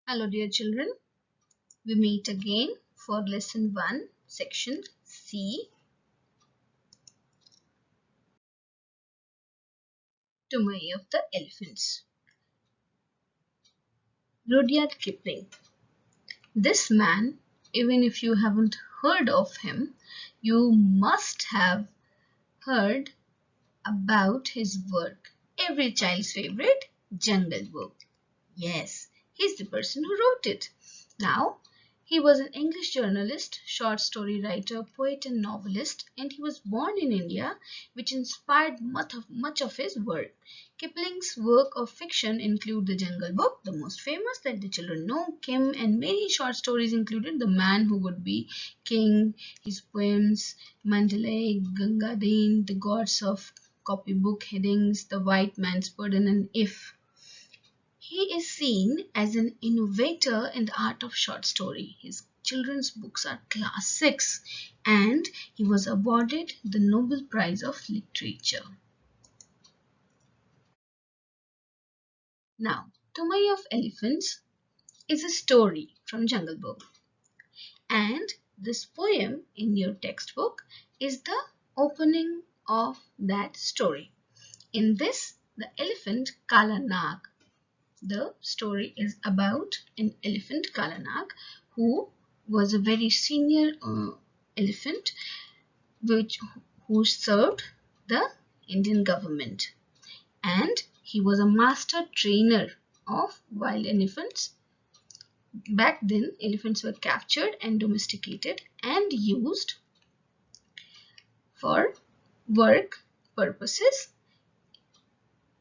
Hello dear children, we meet again for lesson 1, section C, Tumai of the Elephants. Rhodiate Kipling. This man, even if you haven't heard of him, you must have heard about his work. Every child's favorite, Jungle Book. Yes, he's the person who wrote it. Now, he was an English journalist, short story writer, poet and novelist, and he was born in India, which inspired much of his work. Kipling's work of fiction include The Jungle Book, the most famous that the children know, Kim, and many short stories included The Man Who Would Be King, his poems, Mandalay, Gangadin, The Gods of Copybook Headings, The White Man's Burden, and If. He is seen as an innovator in the art of short story. His children's books are classics and he was awarded the Nobel Prize of Literature. Now, Tumai of Elephants is a story from Jungle Book, and this poem in your textbook is the opening of that story. In this, the elephant Kala Nag. The story is about an elephant Kala Nag who was a very senior elephant who served the Indian government, and he was a master trainer of wild elephants. Back then, elephants were captured and domesticated and used for work purposes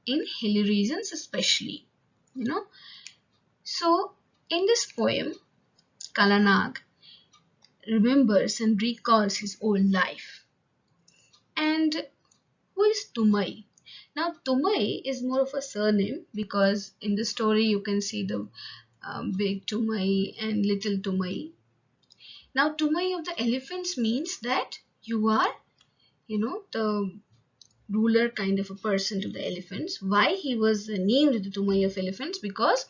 in hilly regions especially. So in this poem, Kala Nag remembers and recalls his old life. And who is Tumai? Now Tumai is more of a surname because in the story you can see the big Tumai and little Tumai. Now Tumai of the elephants means that you are, the ruler kind of a person to the elephants. Why he was named the Tumai of elephants? Because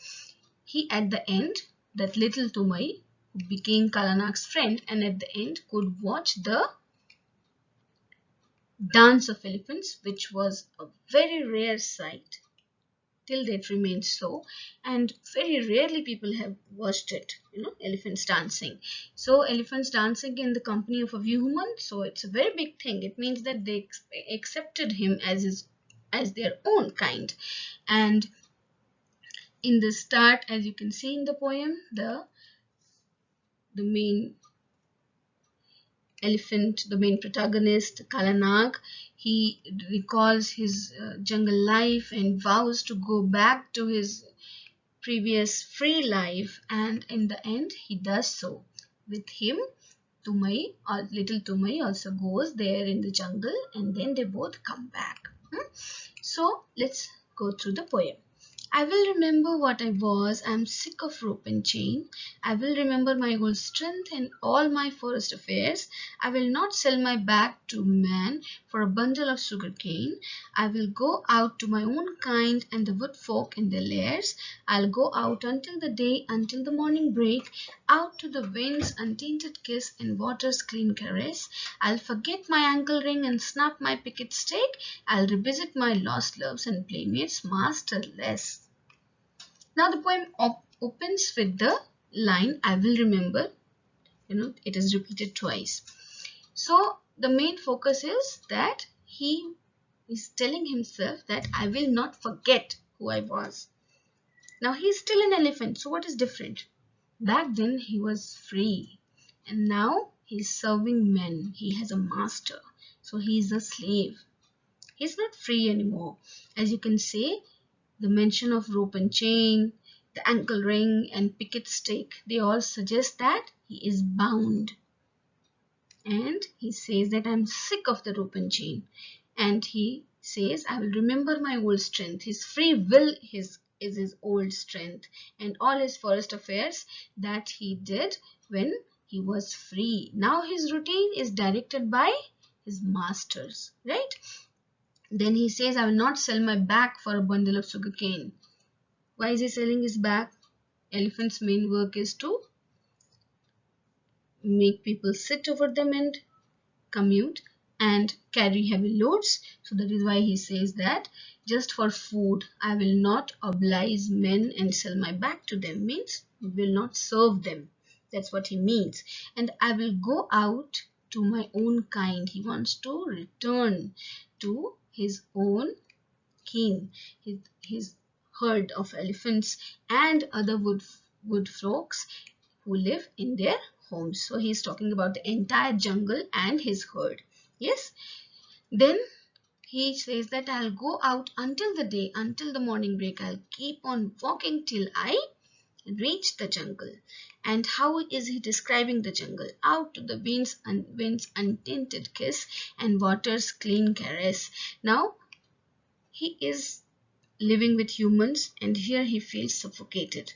he at the end, that little Tumai became Kala Nag's friend and at the end could watch the dance of elephants, which was a very rare sight. Till date remains so, and very rarely people have watched it, elephants dancing. So elephants dancing in the company of a human, so it's a very big thing. It means that they accepted him as their own kind. And in the start, as you can see in the poem, the main elephant, the main protagonist, Kala Nag, he recalls his jungle life and vows to go back to his previous free life, and in the end he does so. With him, Tumai, or little Tumai, also goes there in the jungle, and then they both come back. So let's go through the poem. I will remember what I was. I am sick of rope and chain. I will remember my whole strength and all my forest affairs. I will not sell my back to man for a bundle of sugar cane. I will go out to my own kind and the wood folk in their lairs. I'll go out until the day, until the morning break, out to the wind's untainted kiss and water's clean caress. I'll forget my ankle ring and snap my picket stake. I'll revisit my lost loves and playmates masterless. Now the poem opens with the line, I will remember. It is repeated twice. So the main focus is that he is telling himself that I will not forget who I was. Now he is still an elephant, so what is different? Back then he was free, and now he is serving men. He has a master, so he is a slave. He is not free anymore. As you can say, the mention of rope and chain, the ankle ring and picket stake, they all suggest that he is bound. And he says that I'm sick of the rope and chain. And he says, I will remember my old strength. His free will is his old strength. And all his forest affairs that he did when he was free. Now his routine is directed by his masters, right? Then he says, I will not sell my back for a bundle of sugarcane. Why is he selling his back? Elephant's main work is to make people sit over them and commute and carry heavy loads. So that is why he says that just for food I will not oblige men and sell my back to them, means we will not serve them. That's what he means. And I will go out to my own kind. He wants to return to his own kin, his herd of elephants and other wood folks who live in their homes. So he's talking about the entire jungle and his herd. Yes. Then he says that I'll go out until the day, until the morning break. I'll keep on walking till I reach the jungle. And how is he describing the jungle? Out to the wind's untainted kiss and water's clean caress. Now he is living with humans and here he feels suffocated.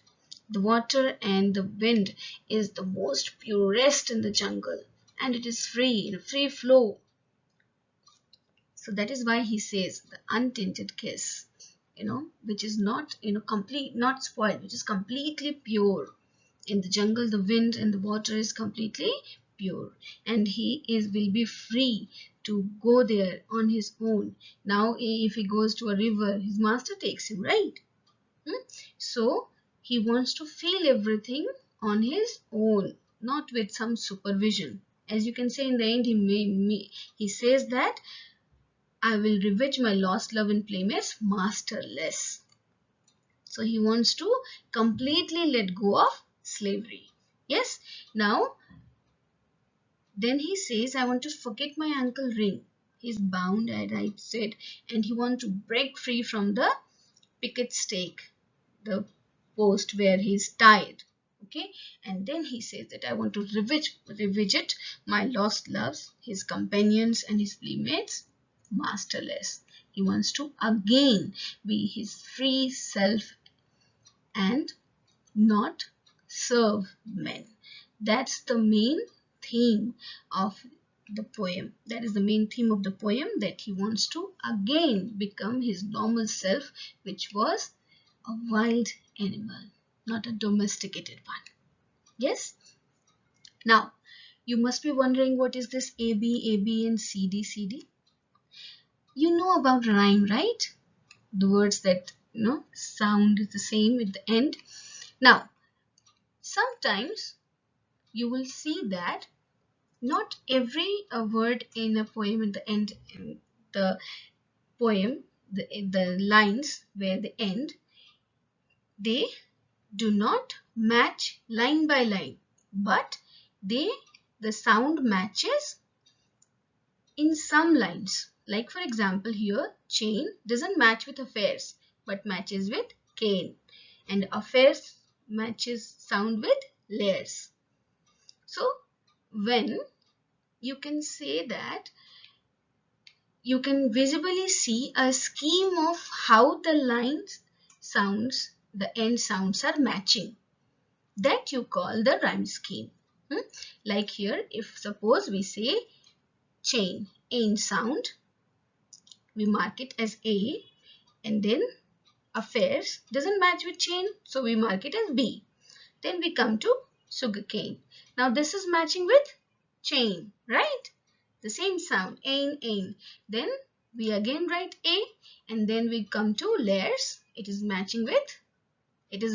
The water and the wind is the most purest in the jungle and it is free, in a free flow. So that is why he says the untainted kiss, which is not, complete, not spoiled, which is completely pure. In the jungle, the wind and the water is completely pure and will be free to go there on his own. Now, if he goes to a river, his master takes him, right? So he wants to feel everything on his own, not with some supervision. As you can say in the end, he says that I will ravage my lost love and playmates masterless. So he wants to completely let go of slavery. Yes. Now, then he says, I want to forget my ankle ring. He's bound, as I said, and he wants to break free from the picket stake, the post where he's tied. Okay, and then he says that I want to revisit my lost loves, his companions and his playmates masterless. He wants to again be his free self and not serve men. That's the main theme of the poem. That is the main theme of the poem, that he wants to again become his normal self, which was a wild animal, not a domesticated one. Yes? Now, you must be wondering, what is this AB, AB and CD, CD? You know about rhyme, right? The words that, sound the same at the end. Now, sometimes you will see that not every word in a poem at the end, the poem, the lines where they end, they do not match line by line, but the sound matches in some lines. Like for example here, chain doesn't match with affairs but matches with cane, and affairs matches sound with layers. So when you can say that you can visibly see a scheme of how the lines sounds, the end sounds are matching, that you call the rhyme scheme. Like here, if suppose we say chain, ain sound, we mark it as A, and then affairs doesn't match with chain, so we mark it as B. Then we come to sugarcane. Now this is matching with chain, right? The same sound, ain, ain. Then we again write A, and then we come to layers. It is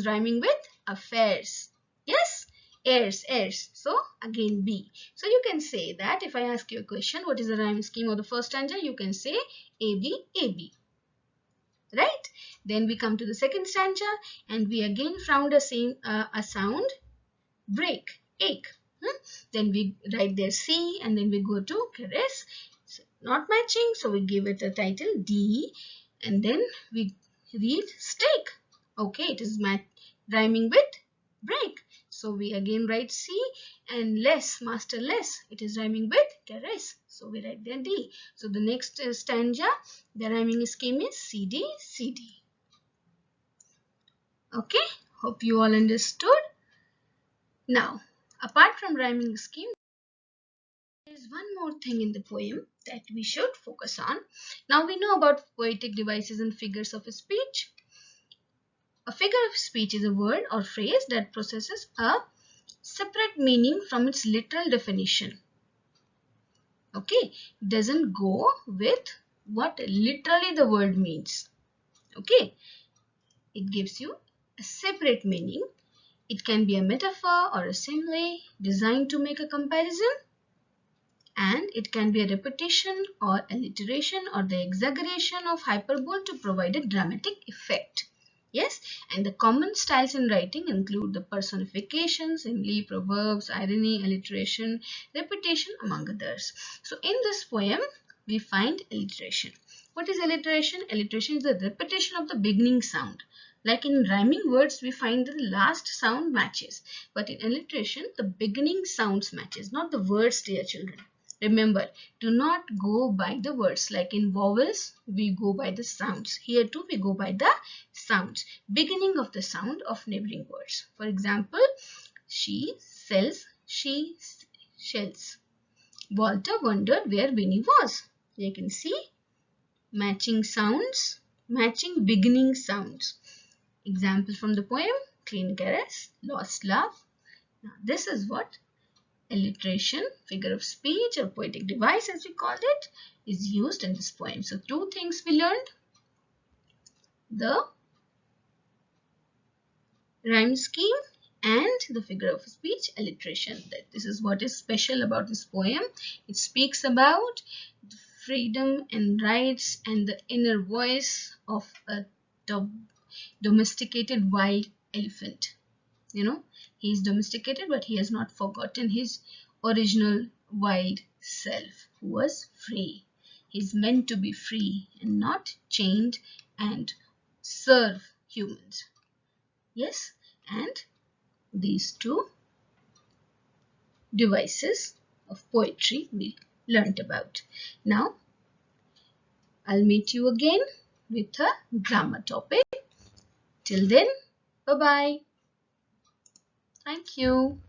rhyming with affairs. Yes? Airs, airs. So again B. So you can say that if I ask you a question, what is the rhyme scheme of the first stanza? You can say AB, AB. Right? Then we come to the second stanza and we again found a sound, break, ache. Then we write there C and then we go to caress. So not matching, so we give it a title D, and then we read steak. Okay, it is rhyming with break. So we again write C, and less, master less. It is rhyming with caress. So we write there D. So the next stanza, the rhyming scheme is CD, CD. Okay, hope you all understood. Now, apart from rhyming scheme, there is one more thing in the poem that we should focus on. Now we know about poetic devices and figures of speech. A figure of speech is a word or phrase that possesses a separate meaning from its literal definition. Okay, it doesn't go with what literally the word means. Okay, it gives you a separate meaning. It can be a metaphor or a simile designed to make a comparison, and it can be a repetition or alliteration or the exaggeration of hyperbole to provide a dramatic effect. Yes, and the common styles in writing include the personification, simile, proverbs, irony, alliteration, repetition, among others. So in this poem, we find alliteration. What is alliteration? Alliteration is the repetition of the beginning sound. Like in rhyming words, we find that the last sound matches. But in alliteration, the beginning sounds matches, not the words, dear children. Remember, do not go by the words. Like in vowels, we go by the sounds. Here too, we go by the sounds. Beginning of the sound of neighboring words. For example, she sells, she shells. Walter wondered where Winnie was. You can see matching sounds, matching beginning sounds. Example from the poem, clean caress, lost love. Now this is what alliteration, figure of speech or poetic device as we called it, is used in this poem. So two things we learned. The rhyme scheme and the figure of speech, alliteration. That this is what is special about this poem. It speaks about the freedom and rights and the inner voice of a domesticated wild elephant. You know, he is domesticated, but he has not forgotten his original wild self who was free. He's meant to be free and not chained and serve humans. Yes, and these two devices of poetry we learnt about. Now, I'll meet you again with a grammar topic. Till then, bye-bye. Thank you.